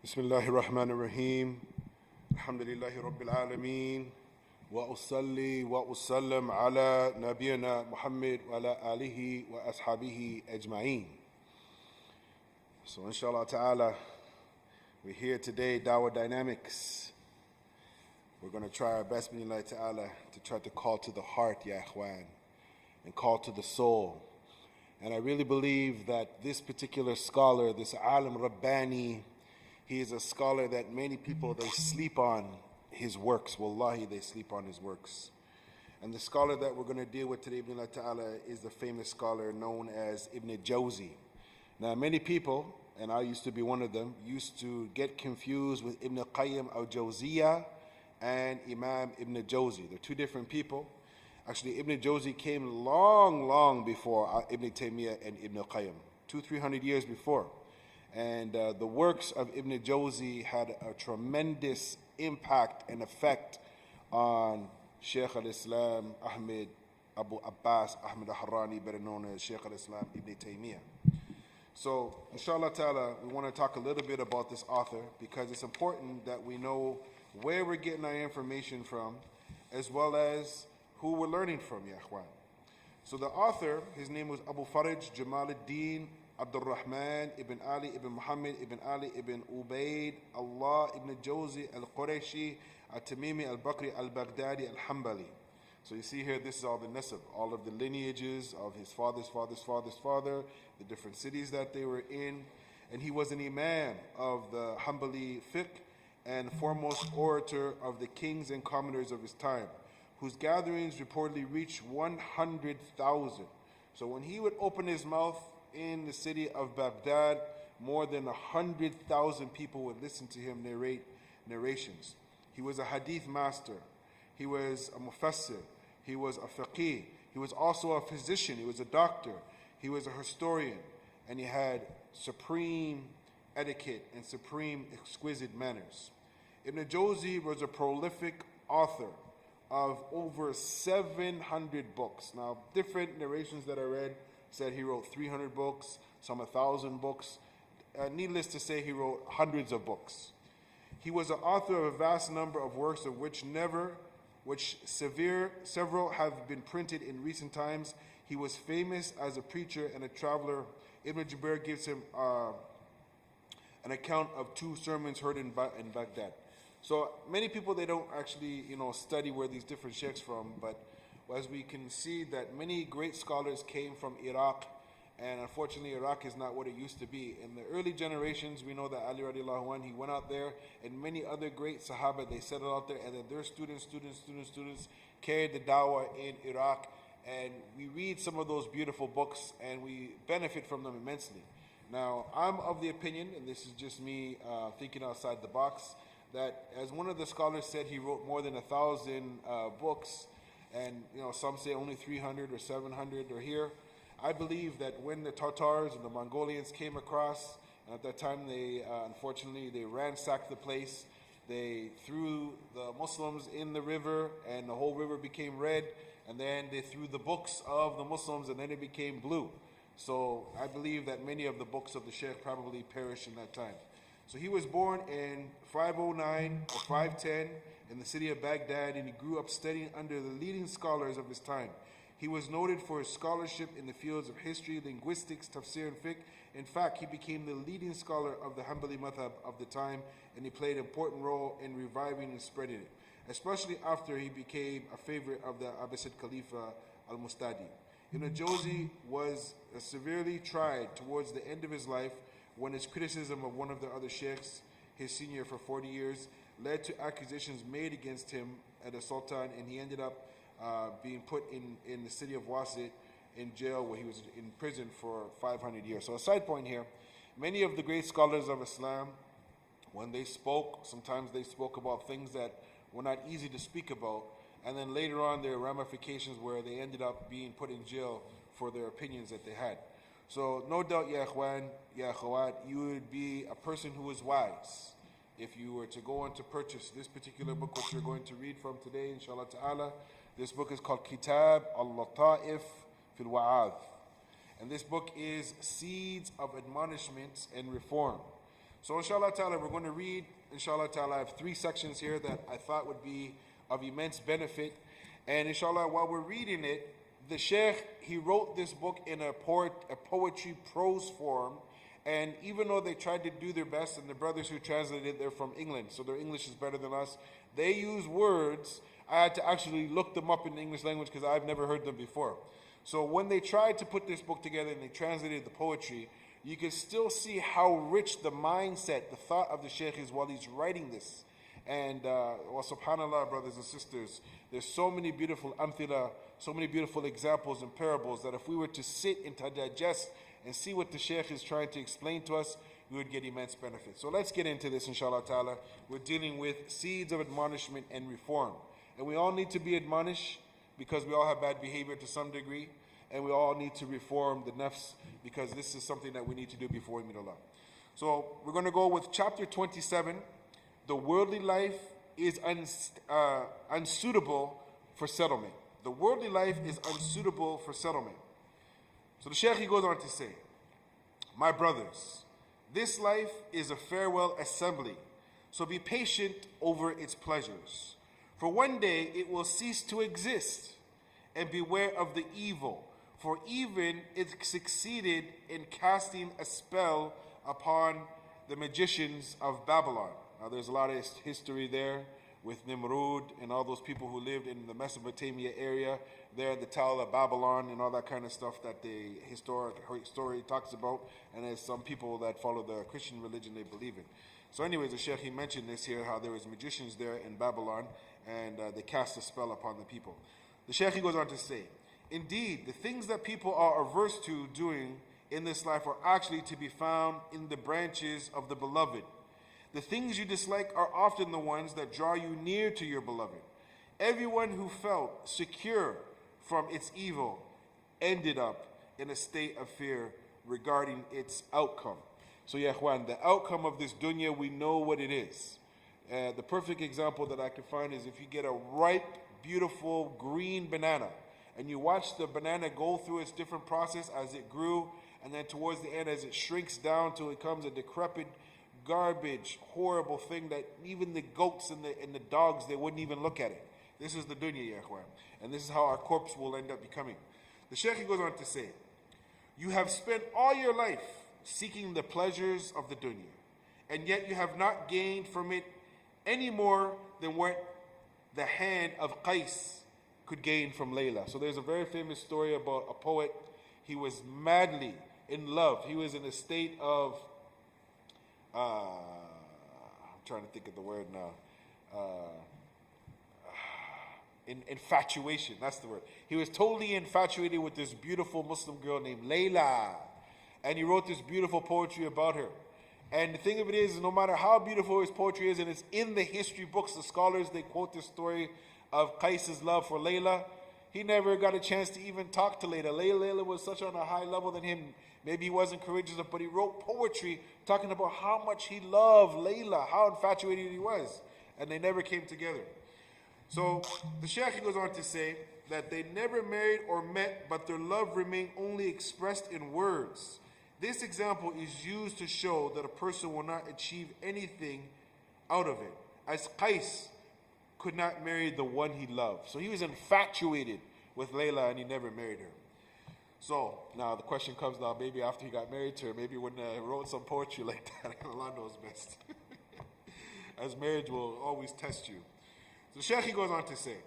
بسم الله الرحمن الرحيم الحمد لله رب العالمين وأصلي وأسلم على نبينا محمد وعلى آله وأصحابه أجمعين. So inshallah ta'ala, we're here today, Dawah Dynamics. We're going to try our best, bi'idhnillah ta'ala, to try to call to the heart, ya ikhwan, and call to the soul. And I really believe that this particular scholar, this alim Rabbani, he is a scholar that many people, they sleep on his works. Wallahi, they sleep on his works. And the scholar that we're going to deal with today, bi'idhnillah ta'ala, is the famous scholar known as al-Jawzi. Now, many people, and I used to be one of them, used to get confused with Ibn Qayyim al-Jawziyah and Imam Ibn Jawzi. They're two different people. Actually, Ibn Jawzi came long before Ibn Taymiyyah and Ibn Qayyim, 200-300 years before. And the works of Ibn Jawzi had a tremendous impact and effect on Sheikh al-Islam Ahmed Abu Abbas Ahmed al-Harrani, better known as Sheikh al-Islam Ibn Taymiyyah. So, inshallah ta'ala, we want to talk a little bit about this author because it's important that we know where we're getting our information from, as well as who we're learning from, ya ikhwan. So the author, his name was Abu Faraj Jamal ad-Din Abdul Rahman ibn Ali ibn Muhammad ibn Ali ibn Ubaid Allah ibn Jawzi al-Qurayshi al-Tamimi al-Bakri al-Baghdadi al-Hanbali. So you see here, this is all the nasab, all of the lineages of his father's father, the different cities that they were in. And he was an imam of the Hanbali fiqh and foremost orator of the kings and commoners of his time, whose gatherings reportedly reached 100,000. So when he would open his mouth in the city of Baghdad, more than 100,000 people would listen to him narrate narrations. He was a hadith master. He was a mufassir. He was a faqih. He was also a physician. He was a doctor. He was a historian. And he had supreme etiquette and supreme exquisite manners. Ibn Jawzi was a prolific author of over 700 books. Now, different narrations that I read said he wrote 300 books, some 1,000 books. Needless to say, he wrote hundreds of books. He was the author of a vast number of works of which several have been printed in recent times. He was famous as a preacher and a traveler. Ibn Jubair gives him an account of 2 sermons heard in Baghdad. So many people, they don't actually, study where these different sheikhs from, but as we can see that many great scholars came from Iraq, and unfortunately Iraq is not what it used to be. In the early generations, we know that Ali radiallahu anh, he went out there, and many other great Sahaba, they settled out there, and then their students carried the dawah in Iraq, and we read some of those beautiful books, and we benefit from them immensely. Now, I'm of the opinion, and this is just me thinking outside the box, that as one of the scholars said, he wrote more than 1,000 books, and some say only 300 or 700 are here. I believe that when the Tatars and the Mongolians came across, and at that time they unfortunately they ransacked the place. They threw the Muslims in the river, and the whole river became red, and then they threw the books of the Muslims, and then it became blue. So I believe that many of the books of the Sheikh probably perished in that time. So he was born in 509 or 510 in the city of Baghdad, and he grew up studying under the leading scholars of his time. He was noted for his scholarship in the fields of history, linguistics, tafsir, and fiqh. In fact, he became the leading scholar of the Hanbali madhab of the time, and he played an important role in reviving and spreading it, especially after he became a favorite of the Abbasid Khalifa al-Mustadi. Ibn Jawzi was severely tried towards the end of his life when his criticism of one of the other sheikhs, his senior for 40 years, led to accusations made against him at a sultan, and he ended up being put in the city of Wasit in jail, where he was in prison for 500 years. So a side point here, many of the great scholars of Islam, when they spoke, sometimes they spoke about things that were not easy to speak about, and then later on there are ramifications where they ended up being put in jail for their opinions that they had. So no doubt, ya ikhwan, ya akhawat, you would be a person who is wise if you were to go on to purchase this particular book, which you're going to read from today, inshallah ta'ala. This book is called Kitab al-Lata'if fil Wa'adh. And this book is Seeds of Admonishment and Reform. So inshallah ta'ala, we're going to read, inshallah ta'ala, I have 3 sections here that I thought would be of immense benefit. And inshallah, while we're reading it, the Sheikh, he wrote this book in a poetry prose form. And even though they tried to do their best, and the brothers who translated it, they're from England, so their English is better than us. They use words, I had to actually look them up in the English language because I've never heard them before. So when they tried to put this book together and they translated the poetry, you can still see how rich the mindset, the thought of the Sheikh is while he's writing this. And well, subhanAllah, brothers and sisters, there's so many beautiful amthila, so many beautiful examples and parables that if we were to sit and to digest and see what the Sheikh is trying to explain to us, we would get immense benefit. So let's get into this, inshallah ta'ala. We're dealing with seeds of admonishment and reform. And we all need to be admonished because we all have bad behavior to some degree. And we all need to reform the nafs because this is something that we need to do before we meet Allah. So we're going to go with chapter 27. The worldly life is unsuitable for settlement. The worldly life is unsuitable for settlement. So the Sheikh, he goes on to say, my brothers, this life is a farewell assembly, so be patient over its pleasures. For one day it will cease to exist, and beware of the evil, for even it succeeded in casting a spell upon the magicians of Babylon. Now there's a lot of history there with Nimrud and all those people who lived in the Mesopotamia area there at the Tower of Babylon and all that kind of stuff that the story talks about. And there's some people that follow the Christian religion they believe in. So anyways, the Sheikh, he mentioned this here, how there was magicians there in Babylon and they cast a spell upon the people. The Sheikh, he goes on to say, indeed, the things that people are averse to doing in this life are actually to be found in the branches of the beloved. The things you dislike are often the ones that draw you near to your beloved. Everyone who felt secure from its evil ended up in a state of fear regarding its outcome. So, ya ikhwan, the outcome of this dunya, we know what it is. The perfect example that I can find is if you get a ripe, beautiful green banana, and you watch the banana go through its different process as it grew, and then towards the end as it shrinks down till it becomes a decrepit, garbage, horrible thing that even the goats and the dogs, they wouldn't even look at it. This is the dunya, ya ikhwan. And this is how our corpse will end up becoming. The Sheikh goes on to say, you have spent all your life seeking the pleasures of the dunya, and yet you have not gained from it any more than what the hand of Qais could gain from Layla. So there's a very famous story about a poet. He was madly in love. He was in a state of I'm trying to think of the word now. Infatuation, that's the word. He was totally infatuated with this beautiful Muslim girl named Layla. And he wrote this beautiful poetry about her. And the thing of it is, no matter how beautiful his poetry is, and it's in the history books, the scholars, they quote this story of Qais' love for Layla. He never got a chance to even talk to Layla. Layla was such on a high level than him. Maybe he wasn't courageous, but he wrote poetry talking about how much he loved Layla, how infatuated he was. And they never came together. So the Sheikh goes on to say that they never married or met, but their love remained only expressed in words. This example is used to show that a person will not achieve anything out of it, as Qais could not marry the one he loved. So he was infatuated with Layla and he never married her. So now the question comes now, maybe after he got married to her, maybe when he wrote some poetry like that, Allah knows best. As marriage will always test you. So Sheikh goes on to say,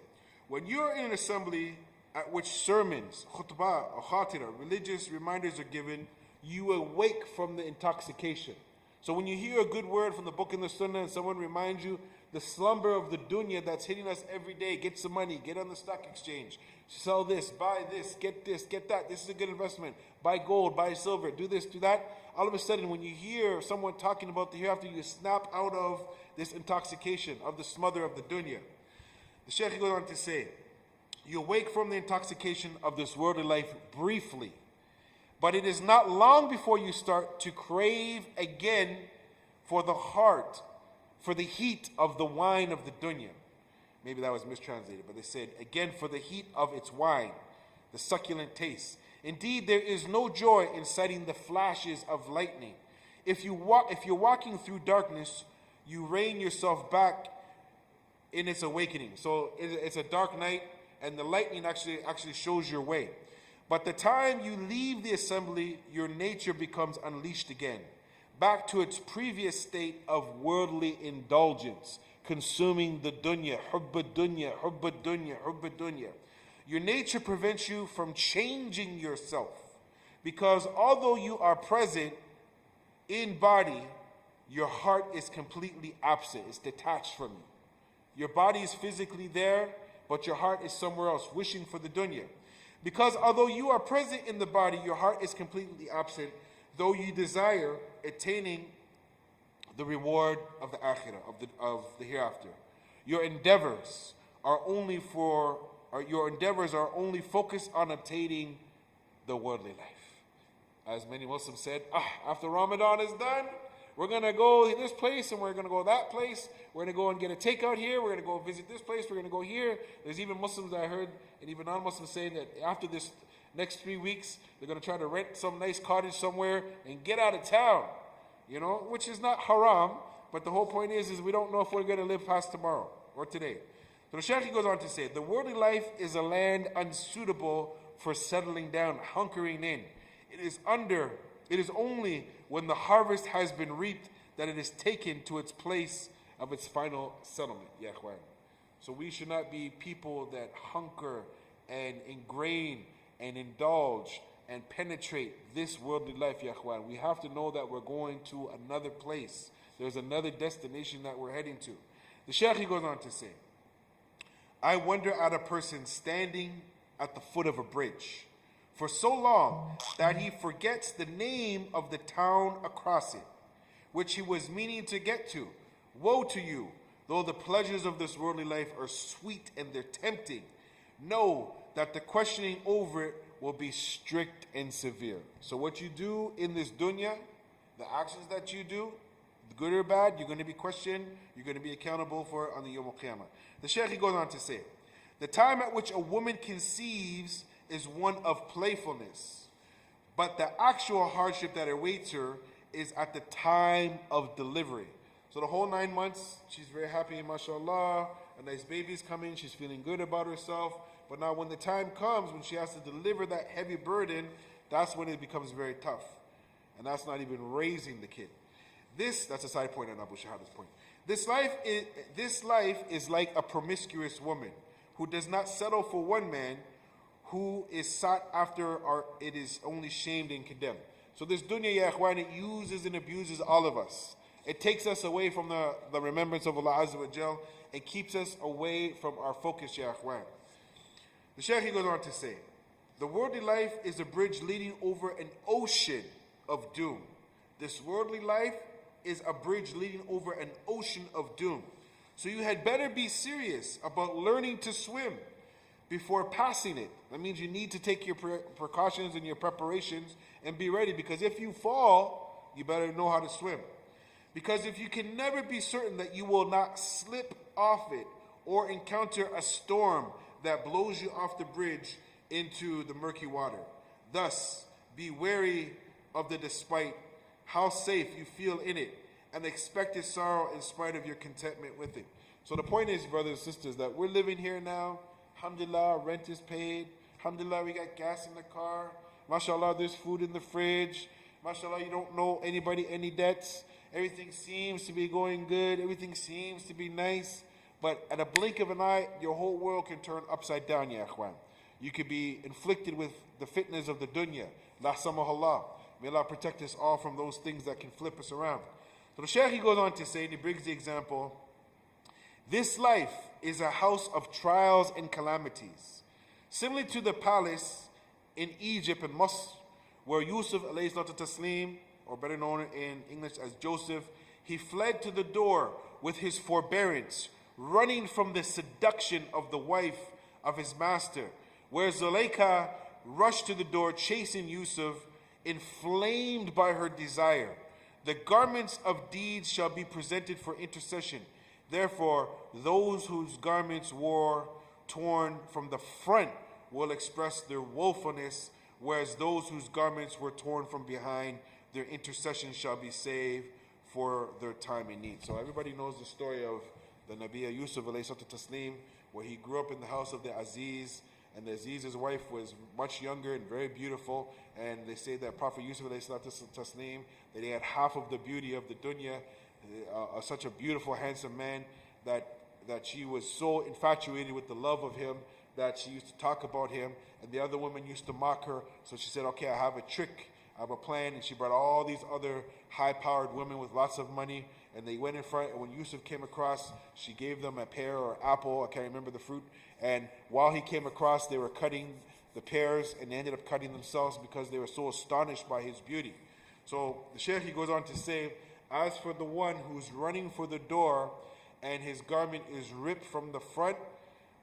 when you're in an assembly at which sermons, khutbah or khatira, religious reminders are given, you awake from the intoxication. So when you hear a good word from the book and the sunnah and someone reminds you the slumber of the dunya that's hitting us every day, get some money, get on the stock exchange, sell this, buy this, get that, this is a good investment, buy gold, buy silver, do this, do that. All of a sudden when you hear someone talking about the hereafter, you snap out of this intoxication, of the smother of the dunya. The Sheikh goes on to say, you awake from the intoxication of this worldly life briefly, but it is not long before you start to crave again for the heart, for the heat of the wine of the dunya. Maybe that was mistranslated, but they said, again for the heat of its wine, the succulent taste. Indeed, there is no joy in sighting the flashes of lightning. If you're walking through darkness, you rein yourself back in its awakening. So it's a dark night, and the lightning actually shows your way. But the time you leave the assembly, your nature becomes unleashed again, back to its previous state of worldly indulgence, consuming the dunya, hubba dunya, hubba dunya, hubba dunya. Your nature prevents you from changing yourself, because although you are present in body, your heart is completely absent. It's detached from you. Your body is physically there, but your heart is somewhere else, wishing for the dunya. Because although you are present in the body, your heart is completely absent, though you desire attaining the reward of the akhirah, of the hereafter. Your endeavors are only focused on obtaining the worldly life. As many Muslims said, after Ramadan is done, we're going to go this place and we're going to go that place. We're going to go and get a takeout here. We're going to go visit this place. We're going to go here. There's even Muslims that I heard, and even non-Muslims saying that after this next 3 weeks, they're going to try to rent some nice cottage somewhere and get out of town. You know, which is not haram, but the whole point is we don't know if we're going to live past tomorrow or today. So the Sheikh goes on to say, the worldly life is a land unsuitable for settling down, hunkering in. It is only when the harvest has been reaped that it is taken to its place of its final settlement. Ya Ikhwan. So we should not be people that hunker and ingrain and indulge and penetrate this worldly life, Ya Ikhwan. We have to know that we're going to another place. There's another destination that we're heading to. The Sheikh goes on to say, I wonder at a person standing at the foot of a bridge for so long that he forgets the name of the town across it, which he was meaning to get to. Woe to you, though the pleasures of this worldly life are sweet and they're tempting. Know that the questioning over it will be strict and severe. So what you do in this dunya, the actions that you do, good or bad, you're going to be questioned, you're going to be accountable for it on the Yawm al-Qiyamah. The Sheikh goes on to say, the time at which a woman conceives is one of playfulness, but the actual hardship that awaits her is at the time of delivery. So the whole 9 months, she's very happy, mashallah, a nice baby's coming, she's feeling good about herself, but now when the time comes, when she has to deliver that heavy burden, that's when it becomes very tough. And that's not even raising the kid. That's a side point on Abu Shahadah's point. This life is like a promiscuous woman who does not settle for one man, who is sought after, or it is only shamed and condemned. So this dunya, ya ikhwan, it uses and abuses all of us. It takes us away from the remembrance of Allah Azza wa Jal. It keeps us away from our focus, ya ikhwan. The Shaykh goes on to say, the worldly life is a bridge leading over an ocean of doom. This worldly life is a bridge leading over an ocean of doom. So you had better be serious about learning to swim before passing it. That means you need to take your precautions and your preparations and be ready, because if you fall, you better know how to swim. Because if you can never be certain that you will not slip off it or encounter a storm that blows you off the bridge into the murky water. Thus, be wary of the despite, how safe you feel in it, and expected sorrow in spite of your contentment with it. So the point is, brothers and sisters, that we're living here now. Alhamdulillah, rent is paid. Alhamdulillah, we got gas in the car. MashaAllah, there's food in the fridge. MashaAllah, you don't know anybody any debts. Everything seems to be going good. Everything seems to be nice. But at a blink of an eye, your whole world can turn upside down, ya ikhwan. You could be inflicted with the fitnas of the dunya. La samahallah. May Allah protect us all from those things that can flip us around. So the Shaykh goes on to say, and he brings the example, this life is a house of trials and calamities. Similar to the palace in Egypt and Masjid, where Yusuf alayhi salatu taslim, or better known in English as Joseph, he fled to the door with his forbearance, running from the seduction of the wife of his master, where Zuleika rushed to the door chasing Yusuf, inflamed by her desire. The garments of deeds shall be presented for intercession. Therefore, those whose garments were torn from the front will express their woefulness, whereas those whose garments were torn from behind their intercession shall be saved for their time in need. So everybody knows the story of the Nabi Yusuf alayhi salatu taslim, where he grew up in the house of the Aziz, and the Aziz's wife was much younger and very beautiful, and they say that Prophet Yusuf alayhi salatu taslim, that he had half of the beauty of the dunya, such a beautiful, handsome man, that she was so infatuated with the love of him that she used to talk about him, and the other women used to mock her. So she said, okay, I have a trick, I have a plan, and she brought all these other high-powered women with lots of money, and they went in front, and when Yusuf came across, she gave them a pear or apple, I can't remember the fruit, and while he came across, they were cutting the pears, and they ended up cutting themselves because they were so astonished by his beauty. So the Sheikh, he goes on to say, as for the one who's running for the door, and his garment is ripped from the front,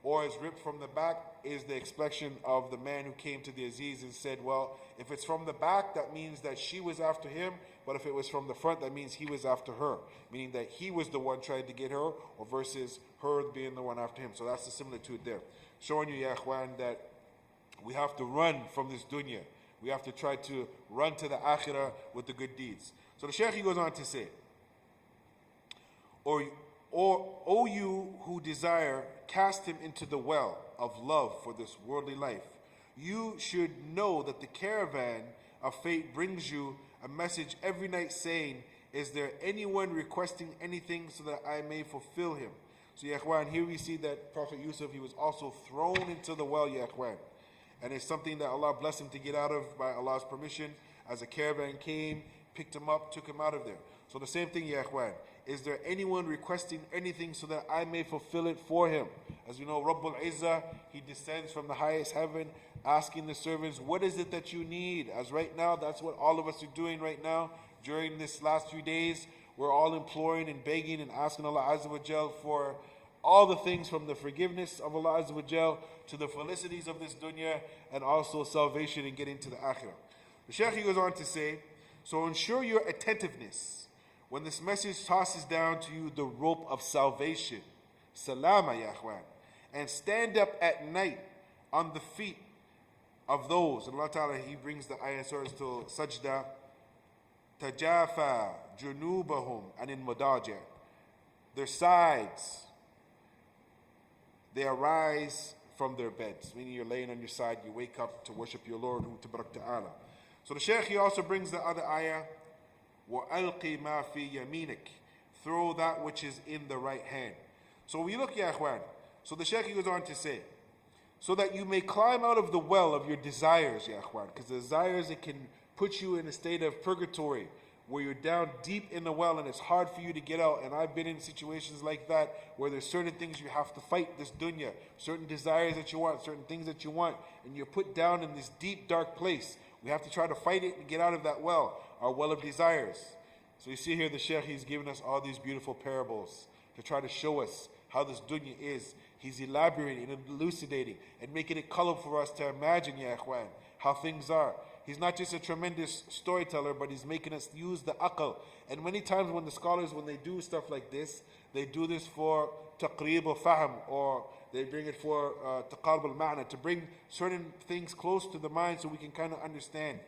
or is ripped from the back, is the expression of the man who came to the Aziz and said, well, if it's from the back, that means that she was after him, but if it was from the front, that means he was after her, meaning that he was the one trying to get her, or versus her being the one after him. So that's the similitude there. Showing you, ya ikhwan, that we have to run from this dunya. We have to try to run to the akhirah with the good deeds. So the Shaykh, he goes on to say, or O you who desire, cast him into the well of love for this worldly life. You should know that the caravan of fate brings you a message every night saying, is there anyone requesting anything so that I may fulfill him? So ya ikhwan, here we see that Prophet Yusuf, he was also thrown into the well, ya ikhwan. And it's something that Allah blessed him to get out of by Allah's permission. As a caravan came, picked him up, took him out of there. So the same thing, ya ikhwan. Is there anyone requesting anything so that I may fulfill it for him? As we know, Rabbul Izzah, he descends from the highest heaven, asking the servants, what is it that you need? As right now, that's what all of us are doing right now. During this last few days, we're all imploring and begging and asking Allah Azza wa Jal for all the things, from the forgiveness of Allah Azza wa Jal to the felicities of this dunya, and also salvation and getting to the akhirah. The Shaykh, he goes on to say, so ensure your attentiveness when this message tosses down to you the rope of salvation, salama ya ikhwan, and stand up at night on the feet of those. And Allah Ta'ala, he brings the ayah to sajda, tajafa junubahum anil madaji', their sides, they arise from their beds, meaning you're laying on your side, you wake up to worship your Lord, Tabarak Ta'ala. So the Shaykh, he also brings the other ayah, وَأَلْقِ مَا فِي يَمِينِكَ, throw that which is in the right hand. So we look, ya ikhwan. So the Shaykh, he goes on to say, so that you may climb out of the well of your desires, ya ikhwan, because the desires, it can put you in a state of purgatory, where you're down deep in the well and it's hard for you to get out. And I've been in situations like that, where there's certain things you have to fight, this dunya, certain desires that you want, certain things that you want, and you're put down in this deep, dark place. We have to try to fight it and get out of that well, our well of desires. So you see here, the Shaykh, he's given us all these beautiful parables to try to show us how this dunya is. He's elaborating and elucidating and making it colorful for us to imagine, ya ikhwan, how things are. He's not just a tremendous storyteller, but he's making us use the aql. And many times when the scholars, when they do stuff like this, they do this for taqreeb al-fahm, or they bring it for taqarb al-ma'na, to bring certain things close to the mind so we can kind of understand.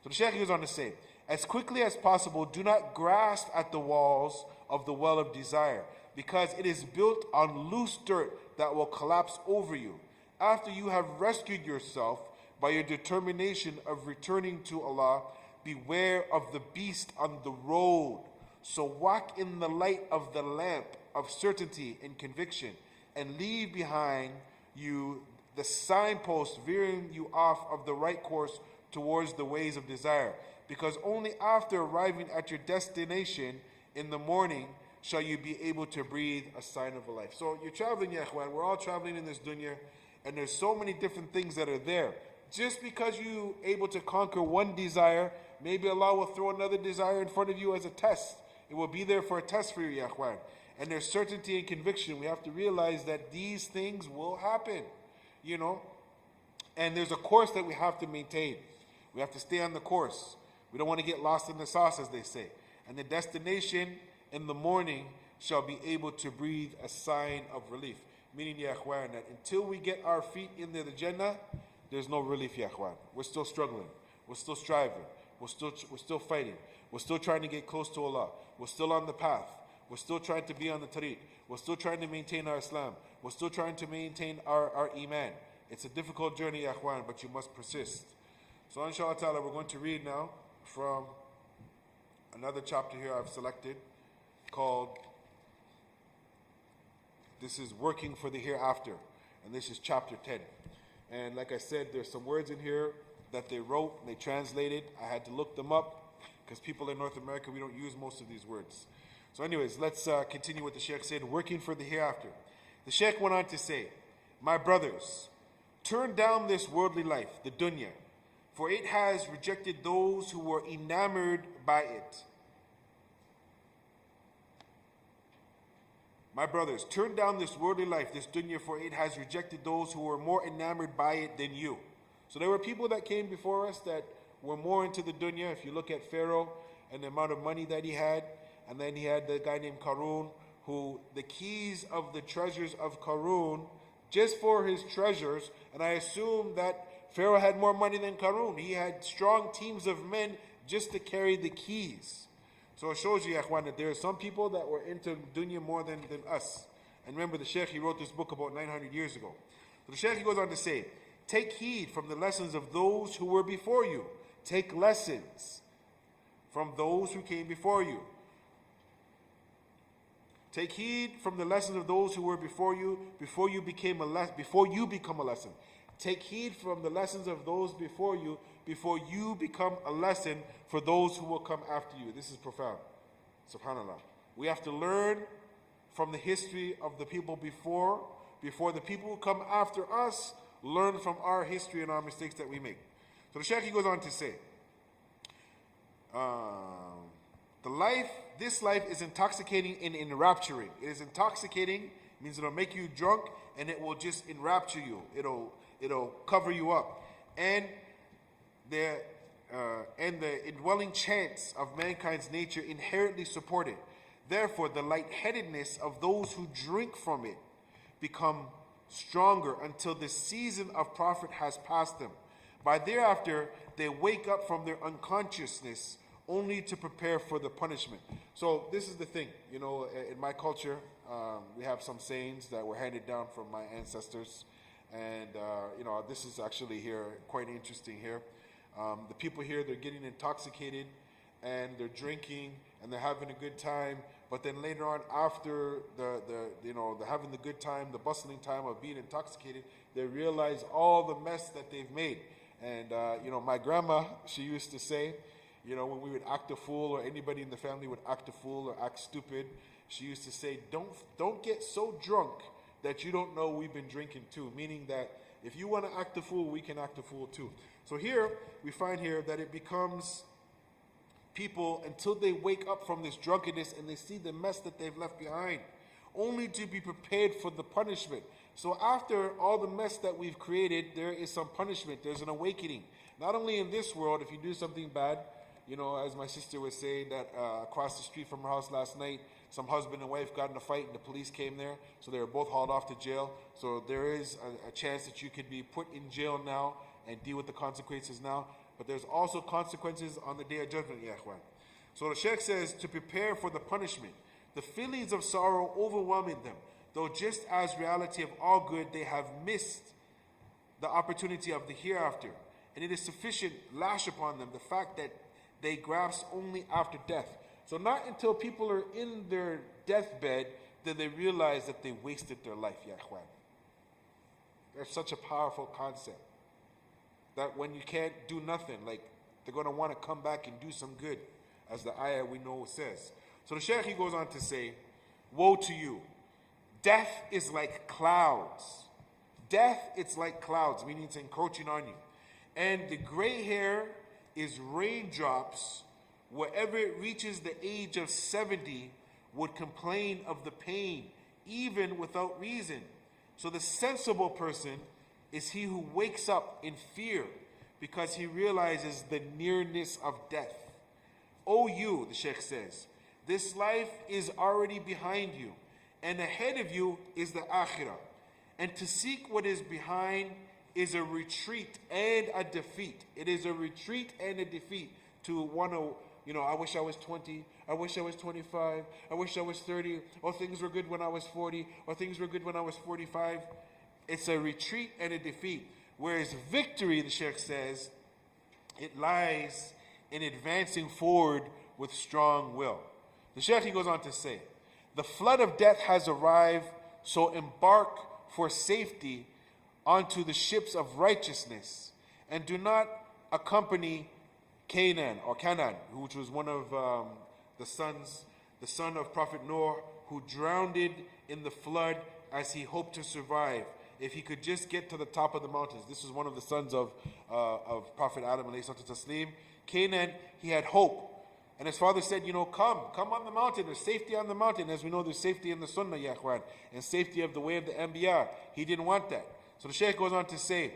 So the Shaykh goes on to say, as quickly as possible, do not grasp at the walls of the well of desire, because it is built on loose dirt that will collapse over you. After you have rescued yourself by your determination of returning to Allah, beware of the beast on the road. So walk in the light of the lamp of certainty and conviction, and leave behind you the signpost veering you off of the right course towards the ways of desire. Because only after arriving at your destination in the morning shall you be able to breathe a sign of a life. So you're traveling, ya ikhwan, we're all traveling in this dunya, and there's so many different things that are there. Just because you're able to conquer one desire, maybe Allah will throw another desire in front of you as a test. It will be there for a test for you, ya ikhwan. And there's certainty and conviction. We have to realize that these things will happen, you know. And there's a course that we have to maintain. We have to stay on the course. We don't want to get lost in the sauce, as they say. And the destination in the morning shall be able to breathe a sign of relief. Meaning, ya ikhwan, that until we get our feet in the Jannah, there's no relief, ya ikhwan. We're still struggling. We're still striving. we're still fighting. We're still trying to get close to Allah. We're still on the path. We're still trying to be on the tariq. We're still trying to maintain our Islam. We're still trying to maintain our Iman. It's a difficult journey, ya ikhwan, but you must persist. So inshallah ta'ala, we're going to read now from another chapter here I've selected called, this is Working for the Hereafter. And this is chapter 10. And like I said, there's some words in here that they wrote, they translated. I had to look them up because people in North America, we don't use most of these words. So anyways, let's continue what the Sheikh said, working for the hereafter. The Sheikh went on to say, my brothers, turn down this worldly life, the dunya, for it has rejected those who were enamored by it. My brothers, turn down this worldly life, this dunya, for it has rejected those who were more enamored by it than you. So there were people that came before us that were more into the dunya. If you look at Pharaoh and the amount of money that he had, and then he had the guy named Qarun, who the keys of the treasures of Qarun, just for his treasures, and I assume that Pharaoh had more money than Qarun. He had strong teams of men just to carry the keys. So it shows you, Ikhwan, that there are some people that were into dunya more than us. And remember, the Sheikh, he wrote this book about 900 years ago. So the Sheikh, he goes on to say, take heed from the lessons of those who were before you. Take lessons from those who came before you. Take heed from the lessons of those who were before you, before you become a lesson. Take heed from the lessons of those before you, before you become a lesson for those who will come after you. This is profound. Subhanallah. We have to learn from the history of the people before the people who come after us learn from our history and our mistakes that we make. So the Shaykh, he goes on to say, this life is intoxicating and enrapturing. It is intoxicating, means it'll make you drunk, and it will just enrapture you. It'll cover you up. And the indwelling chance of mankind's nature inherently support it. Therefore, the lightheadedness of those who drink from it become stronger until the season of profit has passed them. By thereafter, they wake up from their unconsciousness only to prepare for the punishment. So this is the thing, in my culture, we have some sayings that were handed down from my ancestors. And, this is actually here quite interesting here. The people here, they're getting intoxicated and they're drinking and they're having a good time. But then later on, after the having the good time, the bustling time of being intoxicated, they realize all the mess that they've made. And, my grandma, she used to say, when we would act a fool, or anybody in the family would act a fool or act stupid, she used to say, don't get so drunk that you don't know we've been drinking too. Meaning that if you want to act a fool, we can act a fool too. So here, we find here that it becomes people until they wake up from this drunkenness and they see the mess that they've left behind, only to be prepared for the punishment. So after all the mess that we've created, there is some punishment. There's an awakening. Not only in this world, if you do something bad, as my sister was saying, that across the street from her house last night, some husband and wife got in a fight and the police came there. So they were both hauled off to jail. So there is a chance that you could be put in jail now and deal with the consequences now. But there's also consequences on the day of judgment, ya ikhwan. So the Sheikh says, to prepare for the punishment, the feelings of sorrow overwhelming them, though just as reality of all good, they have missed the opportunity of the hereafter. And it is sufficient lash upon them the fact that they grasp only after death. So not until people are in their deathbed that they realize that they wasted their life, ya ikhwan. That's such a powerful concept. That when you can't do nothing, like they're going to want to come back and do some good, as the ayah we know says. So the Shaykh, he goes on to say, woe to you. Death is like clouds. Death, it's like clouds, meaning it's encroaching on you. And the gray hair is raindrops. Wherever it reaches the age of 70 would complain of the pain, even without reason. So the sensible person is he who wakes up in fear because he realizes the nearness of death. O you, the Sheikh says, this life is already behind you, and ahead of you is the akhirah. And to seek what is behind is a retreat and a defeat. It is a retreat and a defeat. to want to, I wish I was 20, I wish I was 25, I wish I was 30, or things were good when I was 40, or things were good when I was 45. It's a retreat and a defeat. Whereas victory, the Sheikh says, it lies in advancing forward with strong will. The Sheikh, he goes on to say, the flood of death has arrived, so embark for safety onto the ships of righteousness, and do not accompany Canaan, which was one of the son of Prophet Noah, who drowned in the flood as he hoped to survive. If he could just get to the top of the mountains. This was one of the sons of Prophet Adam alayhi salatu taslim. Canaan, he had hope. And his father said, come on the mountain. There's safety on the mountain. As we know, there's safety in the sunnah, ya ikhwan, and safety of the way of the anbiya. He didn't want that. So the Shaykh goes on to say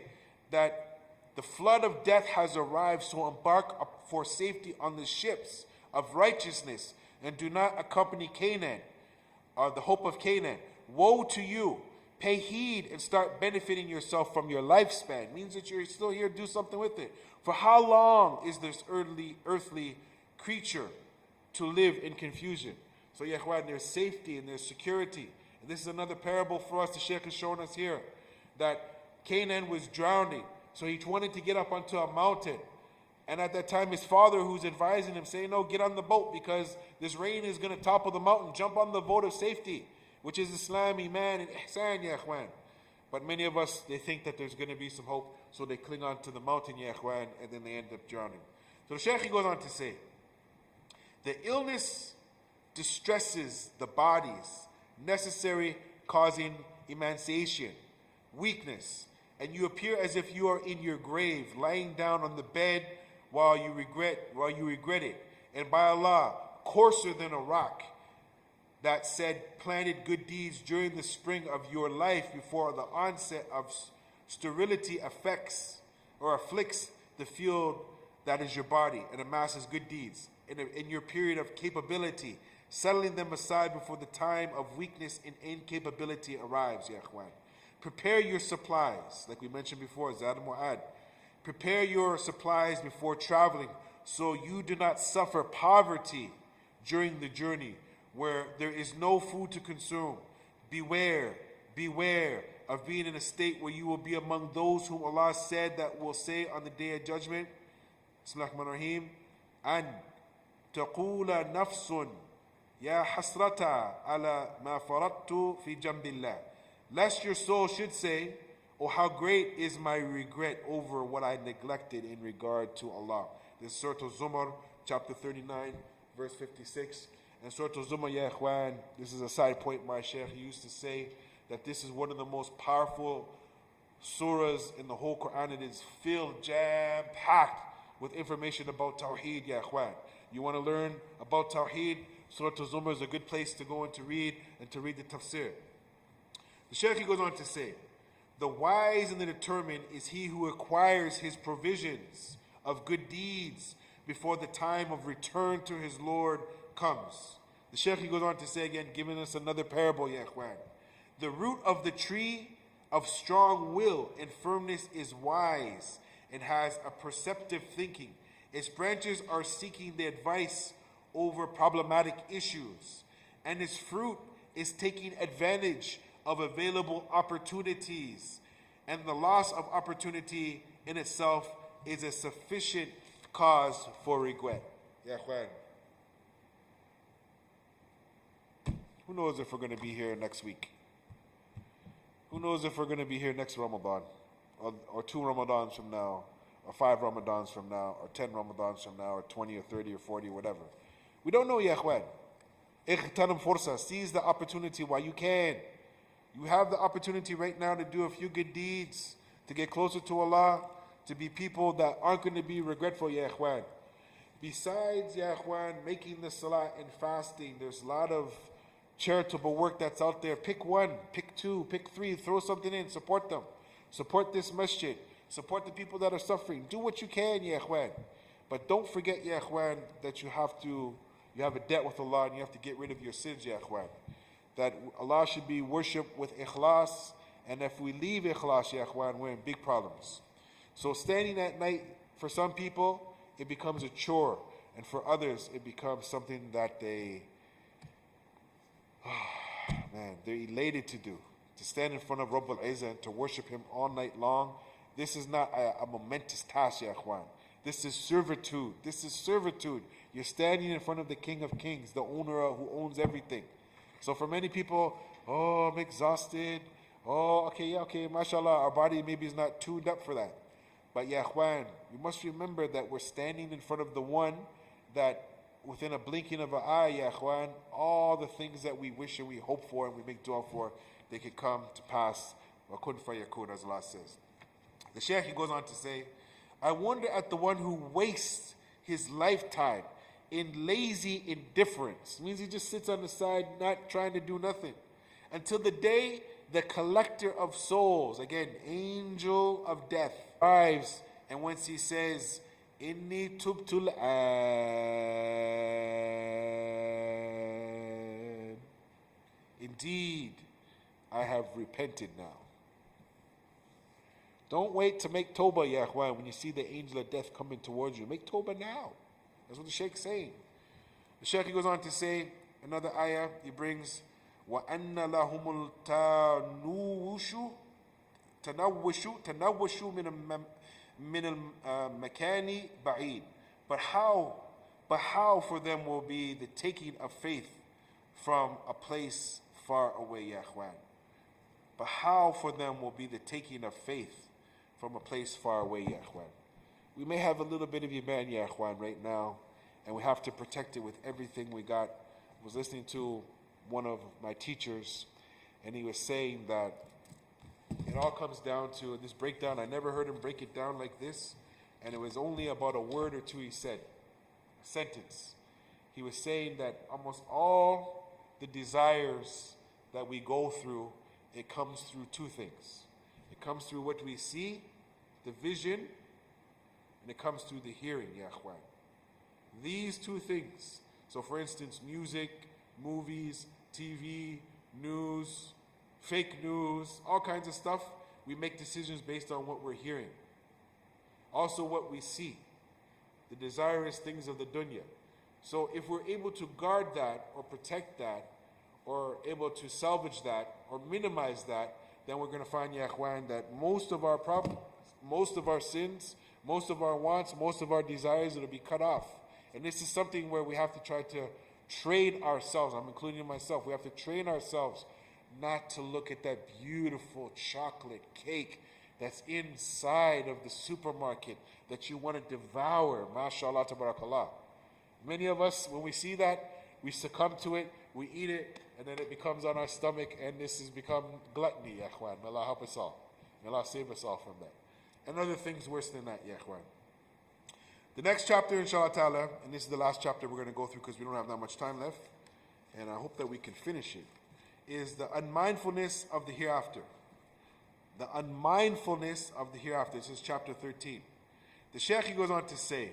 that the flood of death has arrived, so embark for safety on the ships of righteousness, and do not accompany Canaan, or the hope of Canaan. Woe to you! Pay heed and start benefiting yourself from your lifespan. Means that you're still here, do something with it. For how long is this earthly creature to live in confusion? So, ya ikhwan, there's safety and there's security. And this is another parable for us. The Sheikh has shown us here that Canaan was drowning. So he wanted to get up onto a mountain. And at that time, his father, who's advising him, saying, no, get on the boat because this rain is going to topple the mountain. Jump on the boat of safety, which is Islam, Iman, and Ihsan, ya ikhwan. But many of us, they think that there's going to be some hope, so they cling on to the mountain, ya ikhwan, and then they end up drowning. So the Shaykh, he goes on to say, the illness distresses the bodies, necessary causing emaciation, weakness, and you appear as if you are in your grave, lying down on the bed while you regret it. And by Allah, coarser than a rock, that said planted good deeds during the spring of your life before the onset of sterility afflicts the field that is your body, and amasses good deeds in your period of capability, settling them aside before the time of weakness and incapability arrives, ya ikhwan. Prepare your supplies, like we mentioned before, Zad Mu'ad. Prepare your supplies before traveling, so you do not suffer poverty during the journey, where there is no food to consume. Beware of being in a state where you will be among those whom Allah said that will say on the Day of Judgment, Bismillahirrahmanirrahim, An taqula nafsun ya hasrata ala ma faradtu fi jambillah. Lest your soul should say, oh, how great is my regret over what I neglected in regard to Allah. This is Surah Al-Zumar, chapter 39, verse 56. And Surah Al-Zumar, ya ikhwan, this is a side point my Sheikh used to say, that this is one of the most powerful surahs in the whole Quran. It is filled, jam-packed with information about Tawheed, ya ikhwan. You want to learn about Tawheed? Surah Al-Zumar is a good place to go and to read the tafsir. The Shaykh goes on to say, the wise and the determined is he who acquires his provisions of good deeds before the time of return to his Lord comes. The Shaykh goes on to say again, giving us another parable, ya ikhwan. The root of the tree of strong will and firmness is wise and has a perceptive thinking. Its branches are seeking the advice over problematic issues, and its fruit is taking advantage of available opportunities, and the loss of opportunity in itself is a sufficient cause for regret. Ya ikhwan. Who knows if we're going to be here next week? Who knows if we're going to be here next Ramadan, or 2 Ramadans from now, or 5 Ramadans from now, or 10 Ramadans from now, or 20 or 30 or 40 or whatever. We don't know, ya ikhwan. Ikhtanim fursa, seize the opportunity while you can. You have the opportunity right now to do a few good deeds, to get closer to Allah, to be people that aren't going to be regretful, ya ikhwan. Besides, ya ikhwan, making the salah and fasting, there's a lot of charitable work that's out there. Pick 1, pick 2, pick 3, throw something in, support them. Support this masjid. Support the people that are suffering. Do what you can, ya ikhwan. But don't forget, ya ikhwan, that you have a debt with Allah and you have to get rid of your sins, ya ikhwan. That Allah should be worshipped with ikhlas, and if we leave ikhlas, ya ikhwan, we're in big problems. So standing at night for some people it becomes a chore. And for others, it becomes something that they're elated to do. To stand in front of Rabbul Izzah and to worship Him all night long. This is not a momentous task, ya ikhwan. This is servitude. This is servitude. You're standing in front of the King of Kings, the owner who owns everything. So for many people, oh, I'm exhausted. Oh, okay, mashallah, our body maybe is not tuned up for that. But ya ikhwan, you must remember that we're standing in front of the one that within a blinking of an eye, ya ikhwan, all the things that we wish and we hope for and we make dua for, they could come to pass. Wa kun fayakun, as Allah says. The Sheikh, he goes on to say, I wonder at the one who wastes his lifetime in lazy indifference. It means he just sits on the side, not trying to do nothing. Until the day the collector of souls, again, angel of death, arrives, and once he says, Inni tubtul an. Indeed, I have repented now. Don't wait to make tawbah, ya ikhwan, when you see the angel of death coming towards you. Make tawbah now. That's what the Sheikh is saying. The Sheikh goes on to say, another ayah, he brings, وَأَنَّ لَهُمُ تَنَوُّشُ مِنَ الْمَكَانِ بَعِيدٍ. But how for them will be the taking of faith from a place far away, ya ikhwan. But how for them will be the taking of faith from a place far away, ya ikhwan. We may have a little bit of Iman, ya ikhwan, right now, and we have to protect it with everything we got. I was listening to one of my teachers, and he was saying that it all comes down to this breakdown. I never heard him break it down like this, and it was only about a word or two he said, a sentence. He was saying that almost all the desires that we go through, it comes through two things. It comes through what we see, the vision, and it comes through the hearing, ya ikhwan. These two things. So for instance, music, movies, TV, news, fake news, all kinds of stuff, we make decisions based on what we're hearing. Also what we see, the desirous things of the dunya. So if we're able to guard that or protect that, or able to salvage that or minimize that, then we're going to find, ya ikhwan, that most of our problems, most of our sins, most of our wants, most of our desires will be cut off. And this is something where we have to try to train ourselves. I'm including myself. We have to train ourselves not to look at that beautiful chocolate cake that's inside of the supermarket that you want to devour. MashaAllah, tabarakallah. Many of us, when we see that, we succumb to it, we eat it, and then it becomes on our stomach, and this has become gluttony, ya ikhwan. May Allah help us all. May Allah save us all from that. And other things worse than that, ya ikhwan. The next chapter, inshallah ta'ala, and this is the last chapter we're going to go through because we don't have that much time left, and I hope that we can finish it, is the unmindfulness of the hereafter. The unmindfulness of the hereafter. This is chapter 13. The Sheikh goes on to say,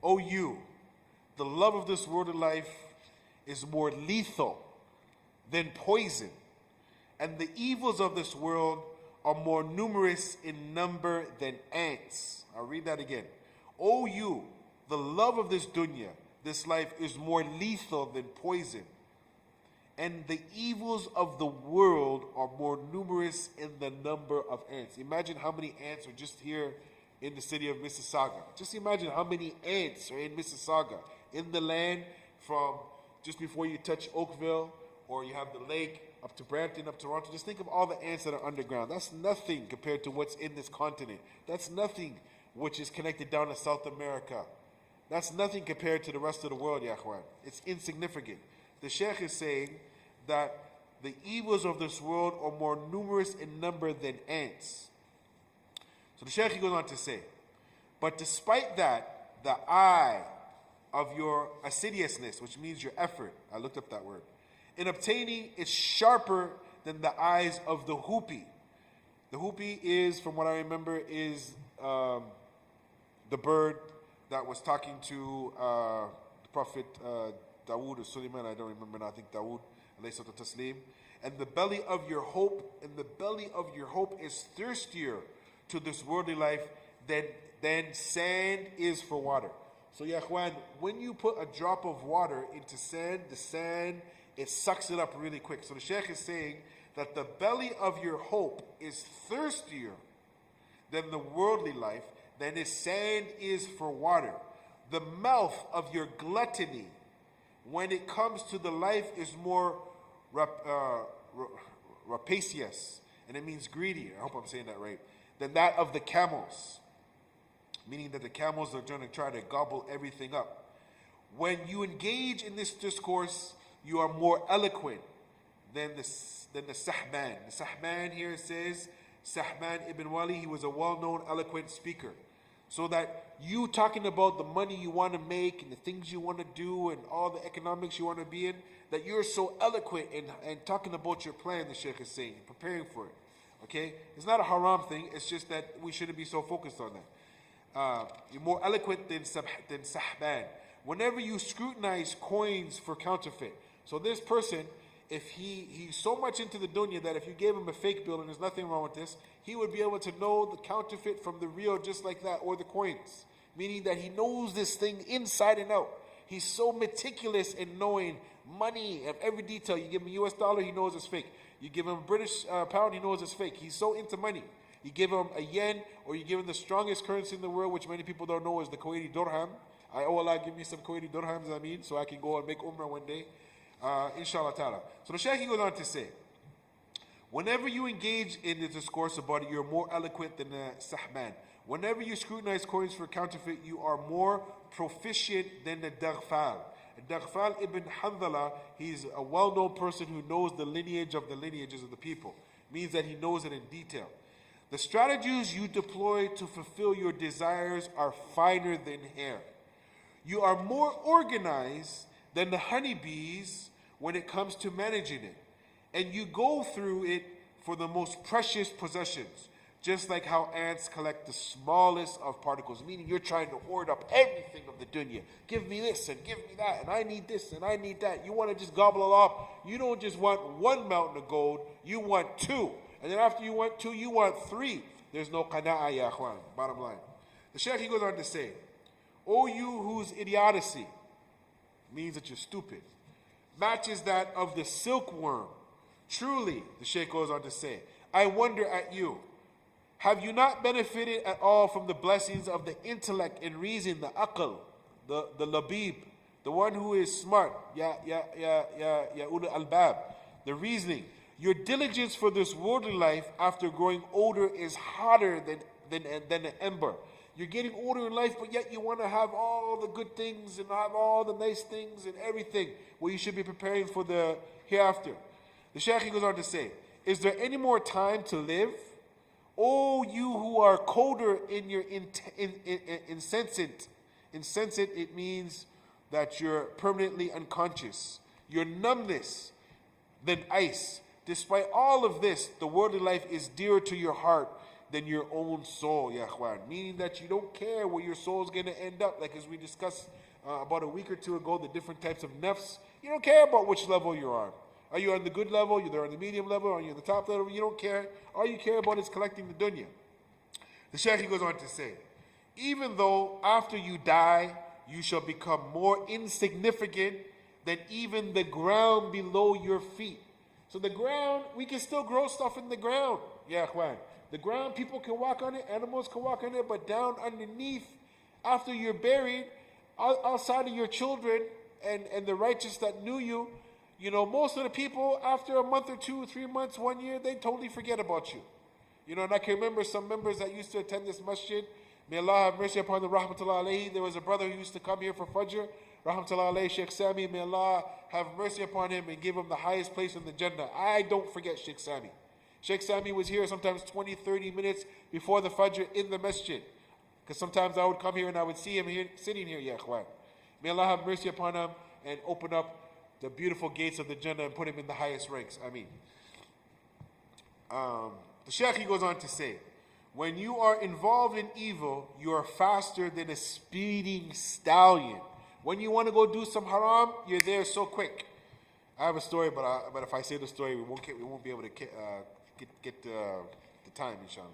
O you, the love of this worldly life is more lethal than poison, and the evils of this world are more numerous in number than ants. I'll read that again. O you, the love of this dunya, this life is more lethal than poison, and the evils of the world are more numerous in the number of ants. Imagine how many ants are just here in the city of Mississauga. Just imagine how many ants are in Mississauga, in the land from just before you touch Oakville, or you have the lake, up to Brampton, up to Toronto. Just think of all the ants that are underground. That's nothing compared to what's in this continent. That's nothing which is connected down to South America. That's nothing compared to the rest of the world, ya ikhwan. It's insignificant. The Sheikh is saying that the evils of this world are more numerous in number than ants. So the Sheikh goes on to say, but despite that, the eye of your assiduousness, which means your effort, I looked up that word, in obtaining is sharper than the eyes of the hoopy. The hoopy is, from what I remember, is the bird that was talking to the Prophet Dawood or Sulaiman, I don't remember now, I think Dawood, alayhi salatu taslim. And the belly of your hope, is thirstier to this worldly life than then sand is for water. So, ya ikhwan, when you put a drop of water into sand, the sand, it sucks it up really quick. So the Sheikh is saying that the belly of your hope is thirstier than the worldly life, than the sand is for water. The mouth of your gluttony, when it comes to the life, is more rapacious, and it means greedy. I hope I'm saying that right. Than that of the camels, meaning that the camels are going to try to gobble everything up. When you engage in this discourse, you are more eloquent than the Sahman. The Sahman here says, Sahman ibn Wali, he was a well-known eloquent speaker. So that you talking about the money you want to make and the things you want to do and all the economics you want to be in, that you're so eloquent and talking about your plan, the Sheikh is saying, preparing for it. Okay? It's not a haram thing, it's just that we shouldn't be so focused on that. You're more eloquent than Sahban. Whenever you scrutinize coins for counterfeit, so this person, if he's so much into the dunya that if you gave him a fake bill, and there's nothing wrong with this, he would be able to know the counterfeit from the real just like that, or the coins. Meaning that he knows this thing inside and out. He's so meticulous in knowing money of every detail. You give him a US dollar, he knows it's fake. You give him a British pound, he knows it's fake. He's so into money. You give him a yen, or you give him the strongest currency in the world, which many people don't know is the Kuwaiti dirham. Allah, give me some Kuwaiti dirhams, so I can go and make umrah one day. Inshallah ta'ala. So the Shaykh goes on to say, whenever you engage in the discourse about it, you're more eloquent than the Sahman. Whenever you scrutinize coins for counterfeit, you are more proficient than the Daghfal. Daghfal ibn Handala, he's a well-known person who knows the lineage of the lineages of the people. Means that he knows it in detail. The strategies you deploy to fulfill your desires are finer than hair. You are more organized than the honeybees when it comes to managing it. And you go through it for the most precious possessions, just like how ants collect the smallest of particles, meaning you're trying to hoard up everything of the dunya. Give me this and give me that, and I need this and I need that. You want to just gobble it up. You don't just want one mountain of gold, you want two. And then after you want two, you want three. There's no qana'a, ya akhwan, bottom line. The Shaykh, he goes on to say, O you whose idiocy, means that you're stupid, matches that of the silkworm. Truly, the Shaykh goes on to say, I wonder at you. Have you not benefited at all from the blessings of the intellect and reason, the aql, the labib, the one who is smart, ya ul albab, the reasoning? Your diligence for this worldly life after growing older is hotter than an ember. You're getting older in life, but yet you want to have all the good things and have all the nice things and everything. Well, you should be preparing for the hereafter. The Shaykh goes on to say, is there any more time to live? O you who are colder in your insensate. Insensate, it means that you're permanently unconscious. Your numbness than ice. Despite all of this, the worldly life is dearer to your heart than your own soul, ya akhwan. Meaning that you don't care where your soul is going to end up. Like as we discussed about a week or two ago, the different types of nafs. You don't care about which level you're on. Are you on the good level? You're on the medium level? Are you on the top level? You don't care. All you care about is collecting the dunya. The Shaykh goes on to say, even though after you die, you shall become more insignificant than even the ground below your feet. So the ground, we can still grow stuff in the ground. Yeah, akhwan. The ground, people can walk on it, animals can walk on it, but down underneath, after you're buried, outside of your children and the righteous that knew you, you know, most of the people, after a month or 2 or 3 months, 1 year, they totally forget about you. You know, and I can remember some members that used to attend this masjid. May Allah have mercy upon the rahmatullah alayhi. There was a brother who used to come here for Fajr, rahmatullah alayhi, Sheikh Sami. May Allah have mercy upon him and give him the highest place in the Jannah. I don't forget Sheikh Sami. Sheikh Sami was here sometimes 20, 30 minutes before the Fajr in the masjid. Because sometimes I would come here and I would see him here, sitting here, ya akhwan. May Allah have mercy upon him and open up the beautiful gates of the Jannah and put him in the highest ranks. I mean. The Shaykh, he goes on to say, when you are involved in evil, you are faster than a speeding stallion. When you want to go do some haram, you're there so quick. I have a story, but if I say the story, we won't be able to get the time, inshallah.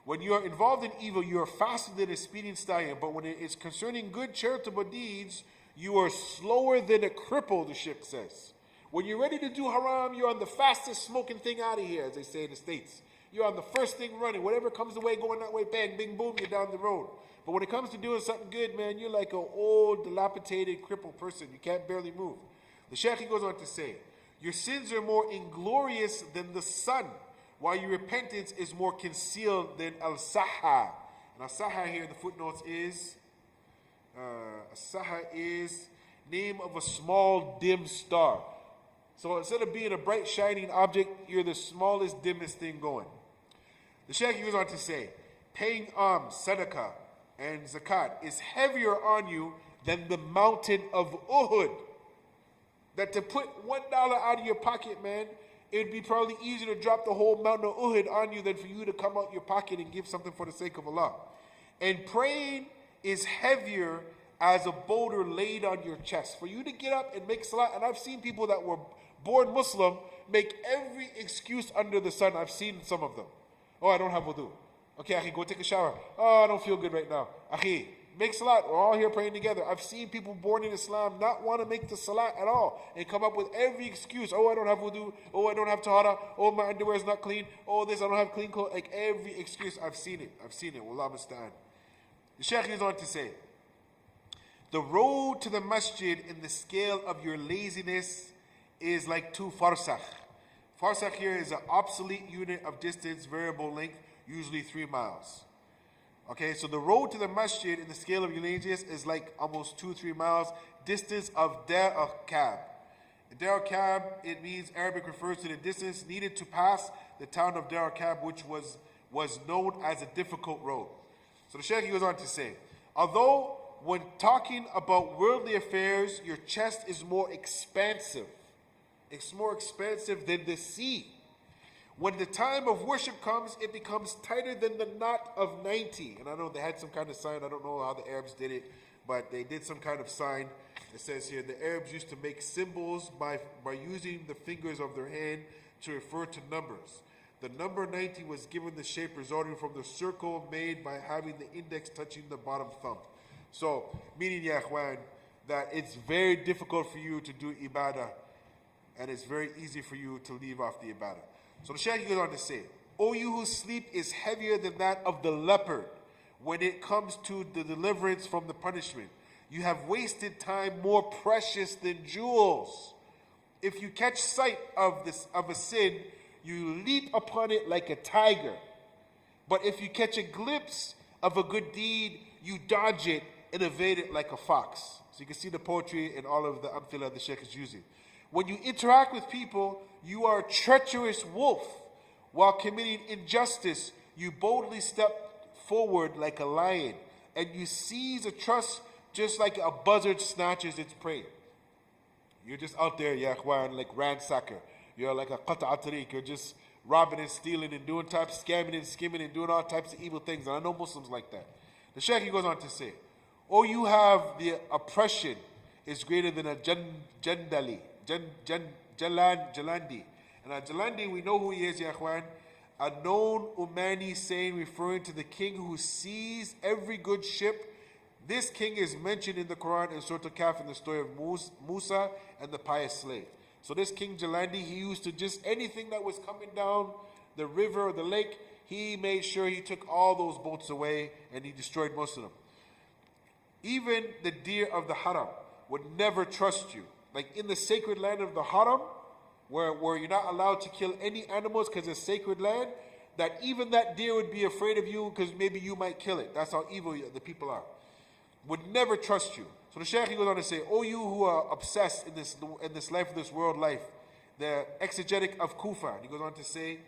When you are involved in evil, you are faster than a speeding stallion. But when it is concerning good charitable deeds, you are slower than a cripple, the Sheikh says. When you're ready to do haram, you're on the fastest smoking thing out of here, as they say in the States. You're on the first thing running. Whatever comes the way, going that way, bang, bing, boom, you're down the road. But when it comes to doing something good, man, you're like an old, dilapidated, crippled person. You can't barely move. The Sheikh goes on to say, your sins are more inglorious than the sun, while your repentance is more concealed than al-Saha. And al-Saha here in the footnotes is, al-Saha is name of a small, dim star. So instead of being a bright, shining object, you're the smallest, dimmest thing going. The Sheikh goes on to say, paying alms, sadaqah, and zakat is heavier on you than the mountain of Uhud. That to put $1 out of your pocket, man, it would be probably easier to drop the whole mountain of Uhud on you than for you to come out your pocket and give something for the sake of Allah. And praying is heavier as a boulder laid on your chest. For you to get up and make salah, and I've seen people that were born Muslim make every excuse under the sun. I've seen some of them. Oh, I don't have wudu. Okay, Akhi, go take a shower. Oh, I don't feel good right now. Akhi, make salat. We're all here praying together. I've seen people born in Islam not want to make the salat at all and come up with every excuse. Oh, I don't have wudu. Oh, I don't have tahara. Oh, my underwear is not clean. Oh, this, I don't have clean clothes. Like every excuse. I've seen it. Wallah musta'an. The Sheikh goes on to say, the road to the masjid in the scale of your laziness is like 2 farsakh. Farsakh here is an obsolete unit of distance, variable length, usually 3 miles. Okay, so the road to the masjid in the scale of your laziness is like almost 2-3 miles, distance of dar al-kab. Dar al-kab, it means, Arabic refers to the distance needed to pass the town of Dar al-kab, which was known as a difficult road. So the Sheikh goes on to say, although when talking about worldly affairs, your chest is more expansive. It's more expansive than the sea. When the time of worship comes, it becomes tighter than the knot of 90. And I know they had some kind of sign. I don't know how the Arabs did it, but they did some kind of sign. It says here, the Arabs used to make symbols by using the fingers of their hand to refer to numbers. The number 90 was given the shape resulting from the circle made by having the index touching the bottom thumb. So, meaning, ya ikhwan, that it's very difficult for you to do ibadah, and it's very easy for you to leave off the ibadah. So the Shaykh goes on to say, O you whose sleep is heavier than that of the leopard when it comes to the deliverance from the punishment. You have wasted time more precious than jewels. If you catch sight of a sin, you leap upon it like a tiger. But if you catch a glimpse of a good deed, you dodge it and evade it like a fox. So you can see the poetry and all of the amthila the Shaykh is using. When you interact with people, you are a treacherous wolf. While committing injustice, you boldly step forward like a lion, and you seize a trust just like a buzzard snatches its prey. You're just out there, ya ikhwan, like ransacker. You're like a qat'a tariq. You're just robbing and stealing and doing types, scamming and skimming and doing all types of evil things. And I know Muslims like that. The Shaykh goes on to say, oh, you have the oppression is greater than a Jalandi. And a Jalandi, we know who he is, ya ikhwan. A known Umani saying referring to the king who sees every good ship. This king is mentioned in the Quran in Surah Al-Kahf in the story of Musa and the pious slave. So this King Jalandi, he used to just anything that was coming down the river or the lake, he made sure he took all those boats away and he destroyed most of them. Even the deer of the haram would never trust you. Like in the sacred land of the haram, where you're not allowed to kill any animals because it's sacred land, that even that deer would be afraid of you because maybe you might kill it. That's how evil the people are. Would never trust you. So the Shaykh goes on to say, oh, you who are obsessed in this life, this world life, the exegetic of Kufa. And he goes on to say,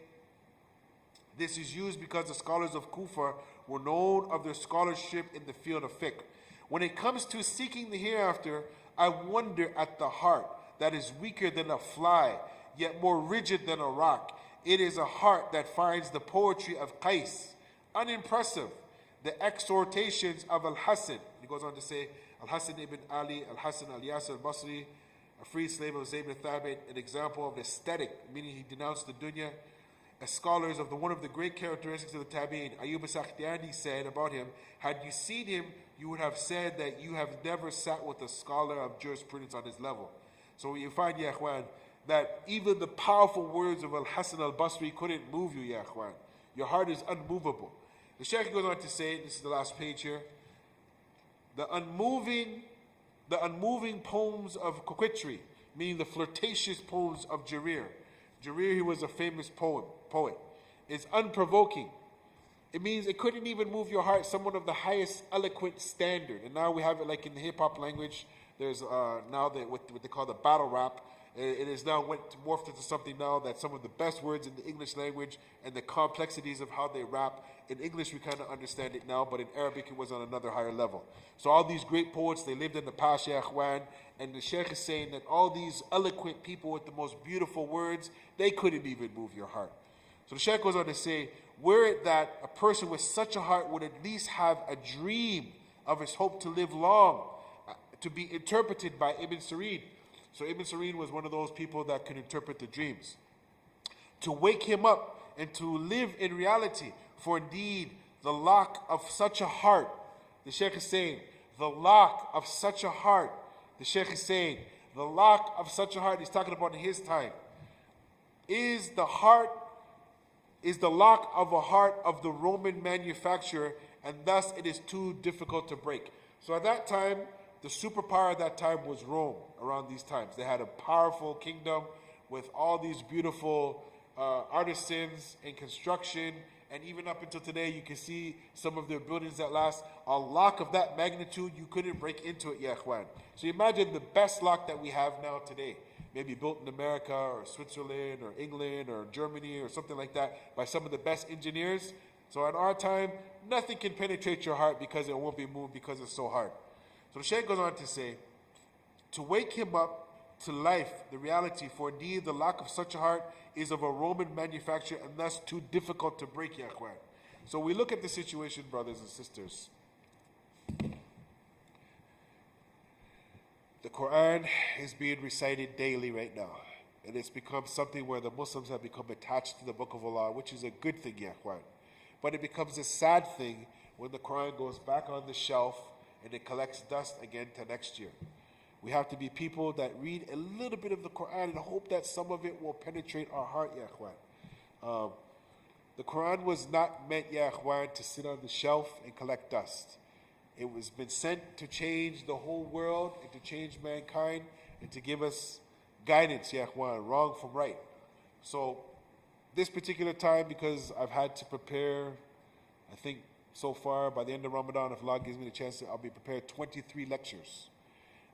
this is used because the scholars of Kufa were known of their scholarship in the field of fiqh. When it comes to seeking the hereafter, I wonder at the heart that is weaker than a fly, yet more rigid than a rock. It is a heart that finds the poetry of Qais unimpressive, the exhortations of Al-Hasan. He goes on to say, Al-Hasan ibn Ali, Al-Hasan al-Yasir al-Basri, a free slave of Zayd ibn Thabit, an example of aesthetic, meaning he denounced the dunya, scholars of one of the great characteristics of the Tabi'in, Ayyub as-Sakhtiyani said about him, had you seen him, you would have said that you have never sat with a scholar of jurisprudence on his level. So you find, ya ikhwan, that even the powerful words of Al-Hasan al-Basri couldn't move you, ya ikhwan. Your heart is unmovable. The Sheikh goes on to say, this is the last page here, the unmoving poems of coquetry, meaning the flirtatious poems of Jarir. Jarir, he was a famous poet, is unprovoking. It means it couldn't even move your heart, someone of the highest eloquent standard. And now we have it like in the hip-hop language. There's now what they call the battle rap. It is now morphed into something now that some of the best words in the English language and the complexities of how they rap. In English, we kind of understand it now, but in Arabic, it was on another higher level. So all these great poets, they lived in the past, ya ikhwan, and the Sheikh is saying that all these eloquent people with the most beautiful words, they couldn't even move your heart. So the Sheikh goes on to say, were it that a person with such a heart would at least have a dream of his hope to live long, to be interpreted by Ibn Sirin. So Ibn Sirin was one of those people that could interpret the dreams. To wake him up and to live in reality, for indeed the lock of such a heart, the Sheikh is saying, the lock of such a heart, the Sheikh is saying, the lock of such a heart, he's talking about in his time, is the lock of a heart of the Roman manufacturer, and thus it is too difficult to break. So at that time, the superpower at that time was Rome around these times. They had a powerful kingdom with all these beautiful artisans and construction, and even up until today, you can see some of their buildings that last. A lock of that magnitude, you couldn't break into it, ya ikhwan. So imagine the best lock that we have now today, maybe built in America or Switzerland or England or Germany or something like that by some of the best engineers. So at our time, nothing can penetrate your heart because it won't be moved because it's so hard. So the Shaykh goes on to say, to wake him up to life, the reality, for indeed the lock of such a heart is of a Roman manufacture and thus too difficult to break, ya ikhwan. So we look at the situation, brothers and sisters. The Quran is being recited daily right now. And it's become something where the Muslims have become attached to the Book of Allah, which is a good thing, ya ikhwan. But it becomes a sad thing when the Quran goes back on the shelf and it collects dust again to next year. We have to be people that read a little bit of the Quran and hope that some of it will penetrate our heart, ya ikhwan. The Quran was not meant, ya ikhwan, to sit on the shelf and collect dust. It was been sent to change the whole world and to change mankind and to give us guidance, ya ikhwan, wrong from right. So this particular time, because I've had to prepare, I think so far by the end of Ramadan, if Allah gives me the chance, I'll be prepared 23 lectures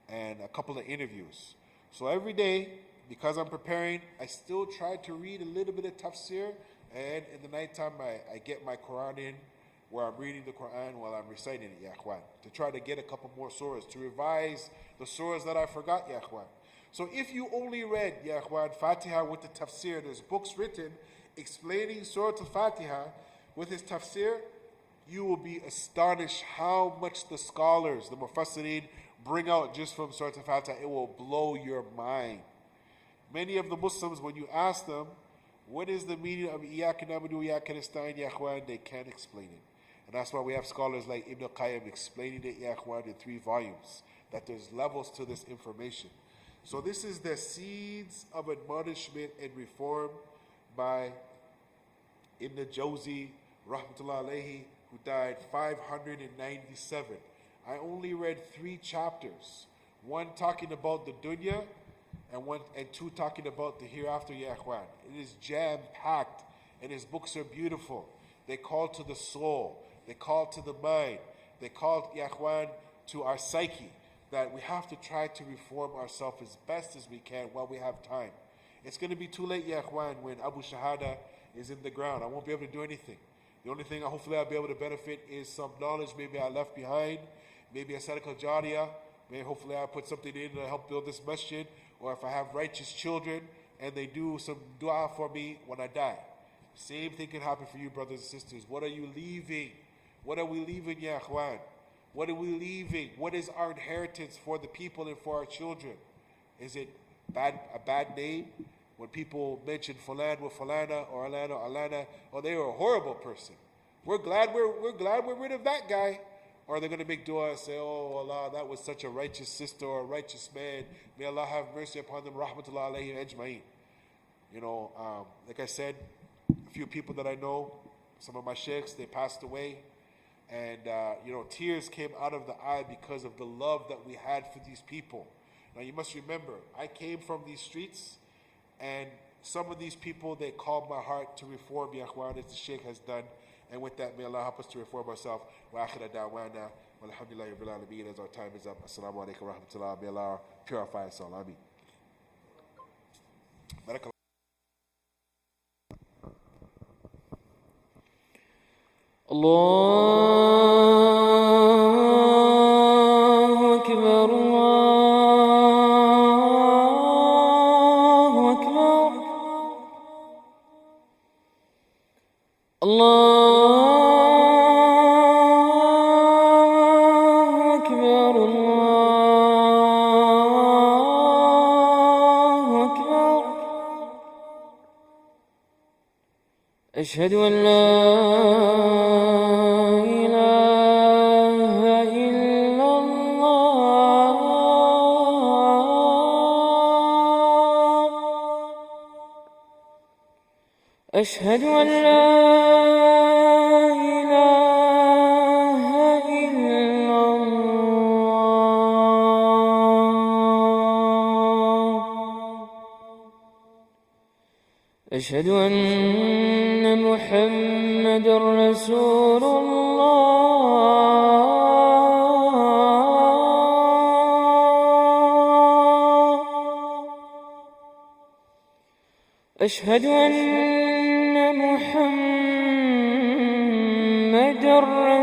and a couple of interviews. So every day, because I'm preparing, I still try to read a little bit of tafsir, and in the nighttime I get my Quran in, where I'm reading the Quran while I'm reciting it, ya ikhwan, to try to get a couple more surahs, to revise the surahs that I forgot, ya ikhwan. So if you only read, ya ikhwan, Fatiha with the tafsir, there's books written explaining Surah Al-Fatiha with his tafsir, you will be astonished how much the scholars, the Mufassirin, bring out just from Surah Al-Fatiha. It will blow your mind. Many of the Muslims, when you ask them, what is the meaning of Iyaka na'budu wa Iyaka nasta'in, ya ikhwan, they can't explain it. And that's why we have scholars like Ibn Qayyim explaining it, ya ikhwan, in 3 volumes, that there's levels to this information. So this is the seeds of admonishment and reform by Ibn al-Jawzi, rahmatullah alayhi, who died 597. I only read 3 chapters, one talking about the dunya and 2 talking about the hereafter, ya ikhwan. It is jam-packed and his books are beautiful. They call to the soul, they call to the mind, they call, ya ikhwan, to our psyche, that we have to try to reform ourselves as best as we can while we have time. It's going to be too late, ya ikhwan, when Abu Shahadah is in the ground. I won't be able to do anything. The only thing hopefully I'll be able to benefit is some knowledge maybe I left behind, maybe a sadaqah jariyah, maybe hopefully I put something in to help build this masjid, or if I have righteous children and they do some dua for me when I die. Same thing can happen for you, brothers and sisters. What are you leaving? What are we leaving, ya ikhwan? What are we leaving? What is our inheritance for the people and for our children? Is it a bad name? When people mention Fulan with Fulana or Alana, oh, they were a horrible person. We're glad we're rid of that guy. Or they're going to make dua and say, oh Allah, that was such a righteous sister or a righteous man. May Allah have mercy upon them, rahmatullah alayhim ajma'in. You know, like I said, a few people that I know, some of my sheikhs, they passed away. And, you know, tears came out of the eye because of the love that we had for these people. Now you must remember, I came from these streets, and some of these people, they called my heart to reform, ya akhwan, as the Sheikh has done. And with that, may Allah help us to reform ourselves. Wa akhira da'wana, walhamdulillahi rabbil alameen. As our time is up, assalamu alaikum wa rahmatullah. May Allah purify us all. Ameen. Barakallah. Allahu Akbar, Allahu Akbar, Allahu Akbar, Allahu Akbar. Ashhadu an la أشهد أن لا إله إلا الله أشهد أن محمدًا رسول الله أشهد أن محمد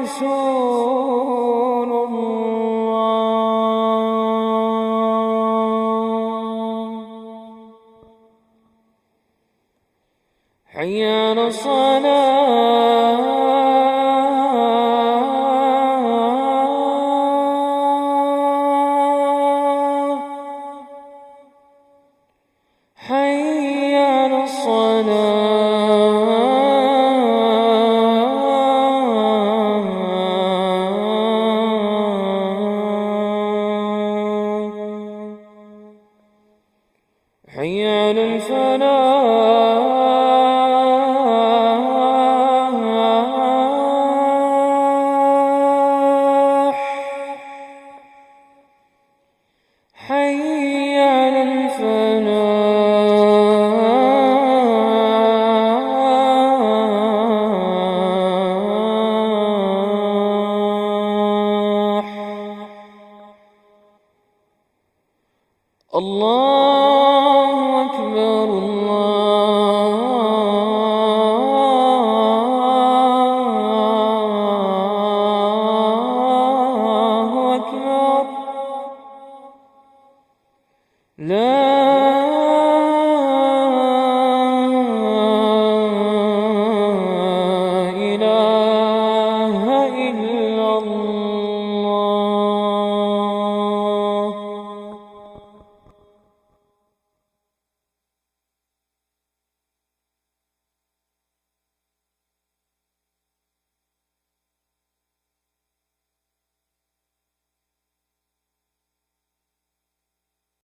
رسول الله حي على الصلاة حي على الصلاة حي على الفلاح حي على الفلاح الله أكبر الله أكبر لا